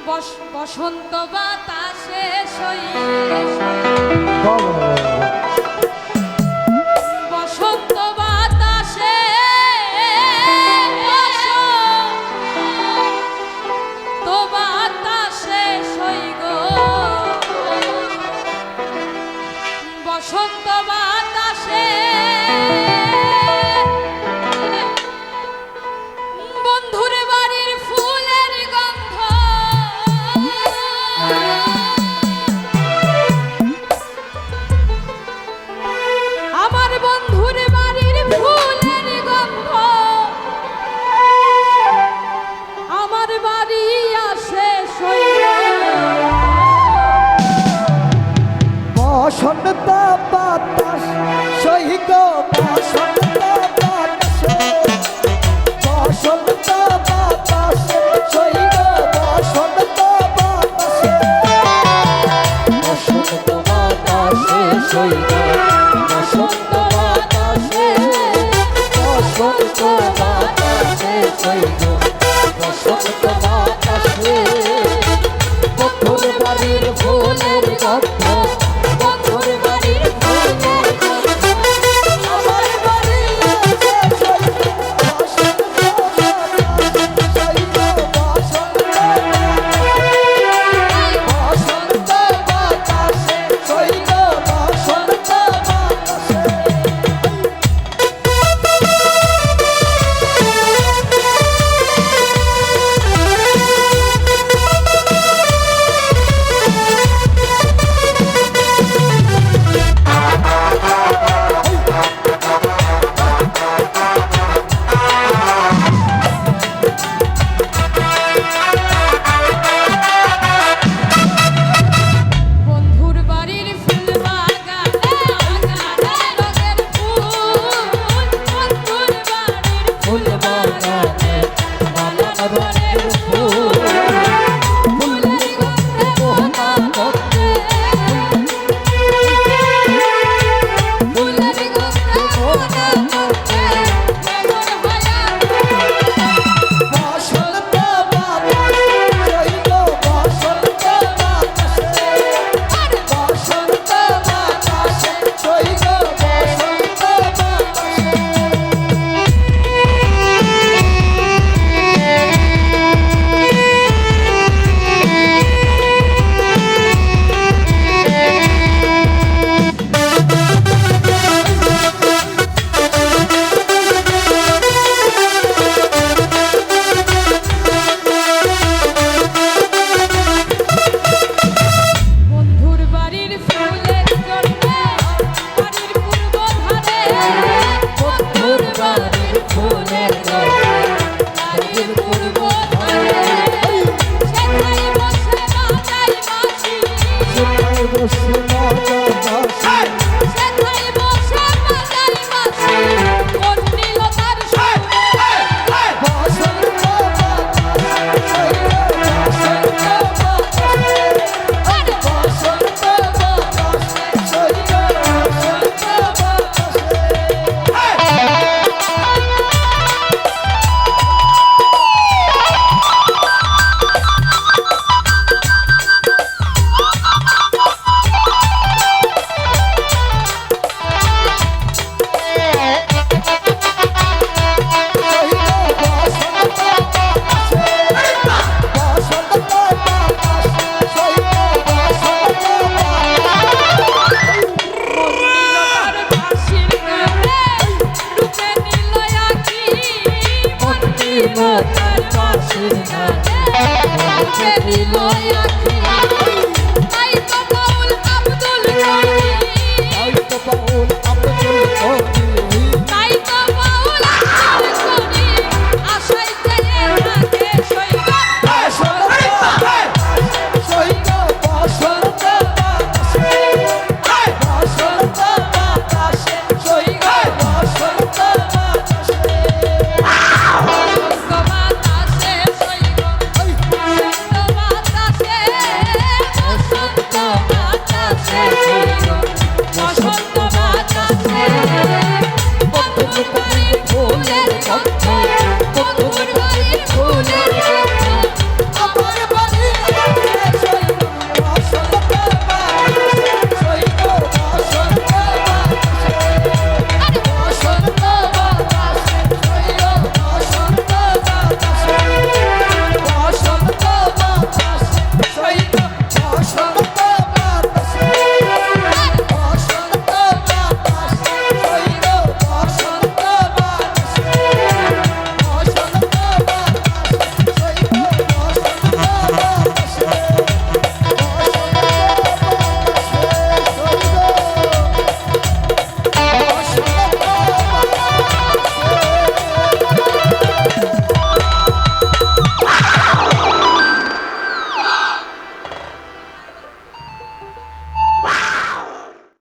বসন্ত বাতাসে বসন্ত বাতাসে তো বাতাসে সইগ বসন্ত বাতাসে বন্ধুর বাড়ির ফুলের গন্ধ আমার বন্ধুর বাড়ির ফুলের গন্ধ আমার বাড়ি আসে বসন্ত বাতাস সইগ বসন্ত বাতাস বসন্ত বাতাস সইগ বসন্ত বাতাস বসন্ত বাতাস সইগ বসন্ত বাতাস বসন্ত বাতাস সইগ বসন্ত বাতাস বন্ধুর বাড়ির ফুলের গন্ধ বন্ধুর বাড়ির ফুলের গন্ধ আমার বাড়ি আসে বসন্ত বাতাস সইগ বসন্ত বসন্ত বাতাস সইগ বসন্ত বাতাস বন্ধুর বাড়ির ফুল বাগানে রঙের ফুল বন্ধুর বাড়ির ফুল বাগানে নানান রঙের ফুল ফুলের গন্ধে মোহনা গন্ধে ফুলের গন্ধে মোহনা গন্ধে বসন্ত বাতাস সইগ বসন্ত বাতাস বসন্ত বাতাস সইগ বসন্ত বাতাস বন্ধুর বাড়ির ফুলের জন্য বাড়ির পূর্ব ধারে বন্ধুর বাড়ির ফুলের বাড়ির পূর্ব ধারে সেখানে বসে বাজাই বাঁশি সেখানে বসে মজা বাসি সেখানে বসে বাজাই বাঁশি কোন নীল তার সুরে বসন্ত বাতাস সইগ বসন্ত বাতাস বসন্ত বাতাস সইগ বসন্ত বাতাস নীলতার ভাসির গানে রূপে নীল আঁখি নীলতার ভাসির গানে রূপে নীল